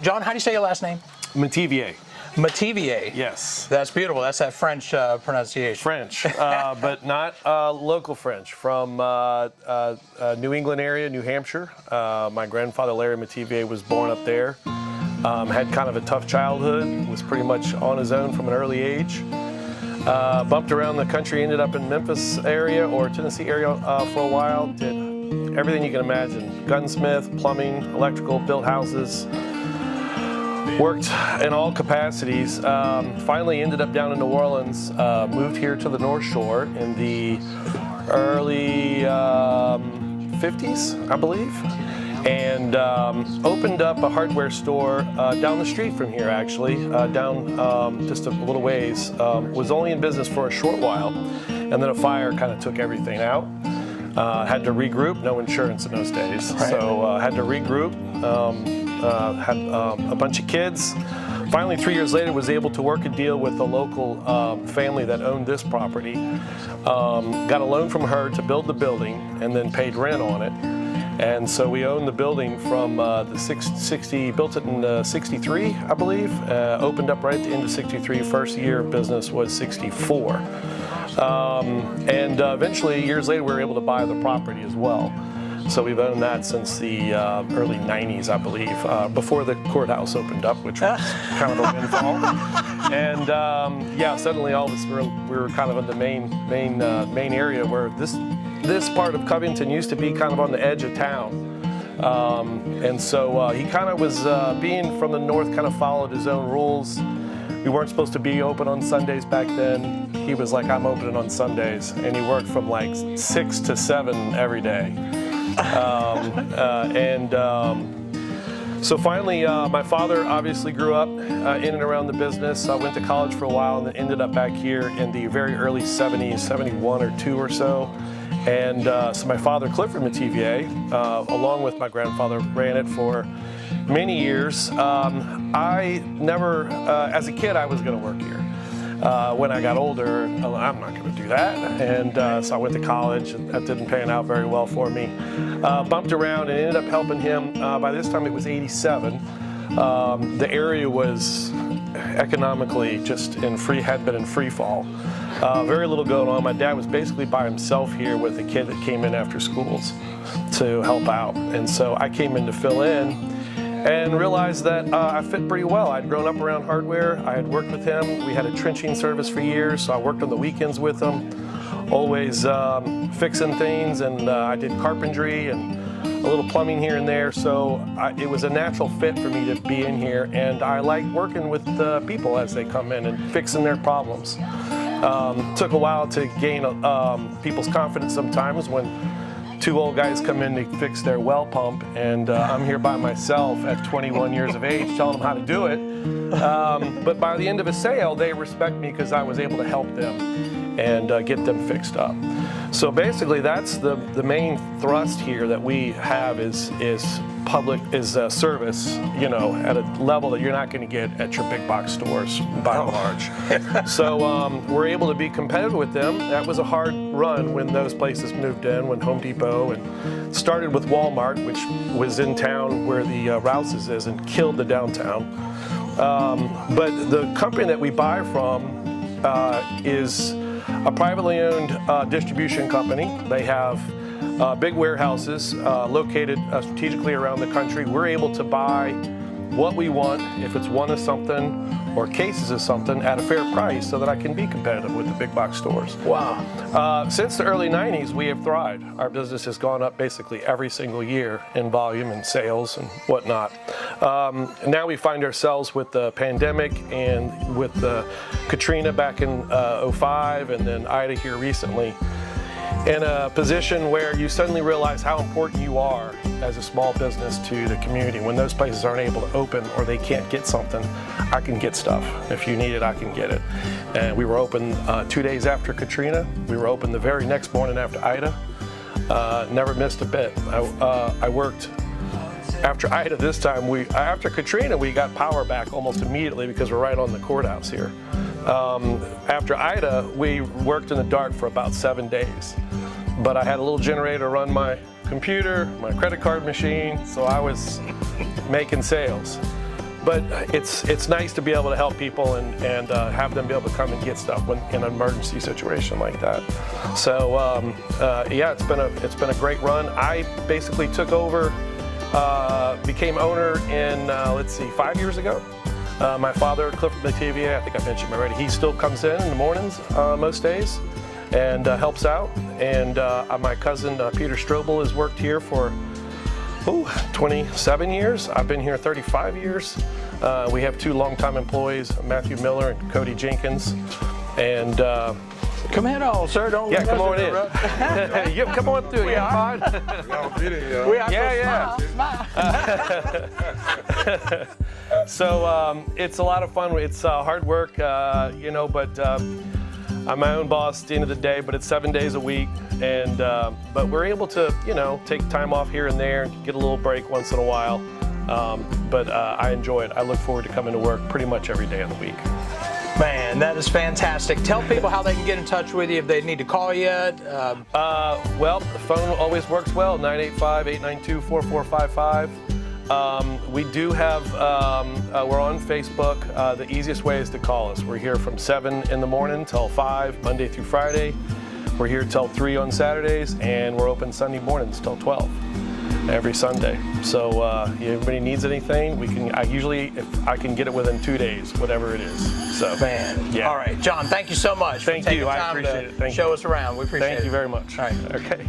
John, how do you say your last name? Metevier. Metevier. Yes. That's beautiful. That's that French pronunciation. French, but not local French. From New England area, New Hampshire. My grandfather, Larry Metevier, was born up there. Had kind of a tough childhood. Was pretty much on his own from an early age. Bumped around the country, ended up in Memphis area or Tennessee area for a while. Did everything you can imagine. Gunsmith, plumbing, electrical, built houses. Worked in all capacities. Finally ended up down in New Orleans. Moved here to the North Shore in the early 50s, I believe. And opened up a hardware store down the street from here, actually, down just a little ways. Was only in business for a short while, and then a fire kind of took everything out. Had to regroup, no insurance in those days, right. So had to regroup. Had a bunch of kids. Finally, 3 years later, was able to work a deal with a local family that owned this property. Got a loan from her to build the building and then paid rent on it. And so we owned the building from the 60, built it in 63, I believe. Opened up right at the end of 63. First year of business was 64. And eventually, years later, we were able to buy the property as well. So we've owned that since the early 90s, I believe, before the courthouse opened up, which was kind of a windfall. And yeah, suddenly all of us we were kind of in the main area where this part of Covington used to be kind of on the edge of town. And so he kind of was, being from the north, kind of followed his own rules. We weren't supposed to be open on Sundays back then. He was like, I'm opening on Sundays. And he worked from like 6 to 7 every day. So finally, my father obviously grew up in and around the business. I went to college for a while and then ended up back here in the very early 70s, 71 or 2 or so. And so my father, Clifford Metevier, along with my grandfather, ran it for many years. I never, as a kid, I was going to work here. When I got older, I'm not going to do that. And so I went to college, and that didn't pan out very well for me. Bumped around and ended up helping him. By this time, it was 87. The area was economically just had been in free fall. Very little going on. My dad was basically by himself here with a kid that came in after schools to help out. And so I came in to fill in and realized that I fit pretty well. I'd grown up around hardware. I had worked with him. We had a trenching service for years, so I worked on the weekends with him, always fixing things, and I did carpentry and a little plumbing here and there, so it was a natural fit for me to be in here, and I like working with people as they come in and fixing their problems. Took a while to gain people's confidence sometimes when 2 old guys come in to fix their well pump, and I'm here by myself at 21 years of age telling them how to do it. But by the end of a sale, they respect me because I was able to help them and get them fixed up. So basically, that's the main thrust here that we have is service, you know, at a level that you're not going to get at your big box stores by and large. So we're able to be competitive with them. That was a hard run when those places moved in, when Home Depot, and started with Walmart, which was in town where the Rouse's is, and killed the downtown. But the company that we buy from is a privately owned distribution company. They have big warehouses located strategically around the country. We're able to buy what we want, if it's one of something or cases of something, at a fair price so that I can be competitive with the big box stores. Wow. Since the early 90s, we have thrived. Our business has gone up basically every single year in volume and sales and whatnot. Now we find ourselves with the pandemic and with Katrina back in 05 and then Ida here recently, in a position where you suddenly realize how important you are as a small business to the community. When those places aren't able to open or they can't get something, I can get stuff. If you need it, I can get it. And we were open 2 days after Katrina. We were open the very next morning after Ida. Never missed a bit. I worked after Ida this time. After Katrina, we got power back almost immediately because we're right on the courthouse here. After Ida, we worked in the dark for about 7 days. But I had a little generator to run my computer, my credit card machine, so I was making sales. but it's nice to be able to help people and have them be able to come and get stuff when in an emergency situation like that. So yeah, it's been a great run. I basically took over, became owner in 5 years ago. My father, Cliff Metevier, I think I mentioned him already. He still comes in the mornings most days and helps out. And my cousin Peter Strobel has worked here for 27 years. I've been here 35 years. We have two longtime employees, Matthew Miller and Cody Jenkins. And Come in on, sir. Don't yeah, let come us on in. interrupt. You come on through. We You're are. fine. We are. Yeah, So yeah. smile. So it's a lot of fun. It's hard work, but I'm my own boss at the end of the day, but it's 7 days a week. And but we're able to, take time off here and there and get a little break once in a while. But I enjoy it. I look forward to coming to work pretty much every day of the week. Man, that is fantastic. Tell people how they can get in touch with you if they need to call you. Well, the phone always works well, 985-892-4455. We do have, we're on Facebook. The easiest way is to call us. We're here from 7 in the morning till 5, Monday through Friday. We're here till 3 on Saturdays, and we're open Sunday mornings till 12 every Sunday. So if anybody needs anything, I can get it within 2 days, whatever it is. So, Man. yeah. All right, John, thank you so much. Thank for taking you. I time appreciate to it. Thank show you. us around. We appreciate it. Thank you very much. All right. Okay.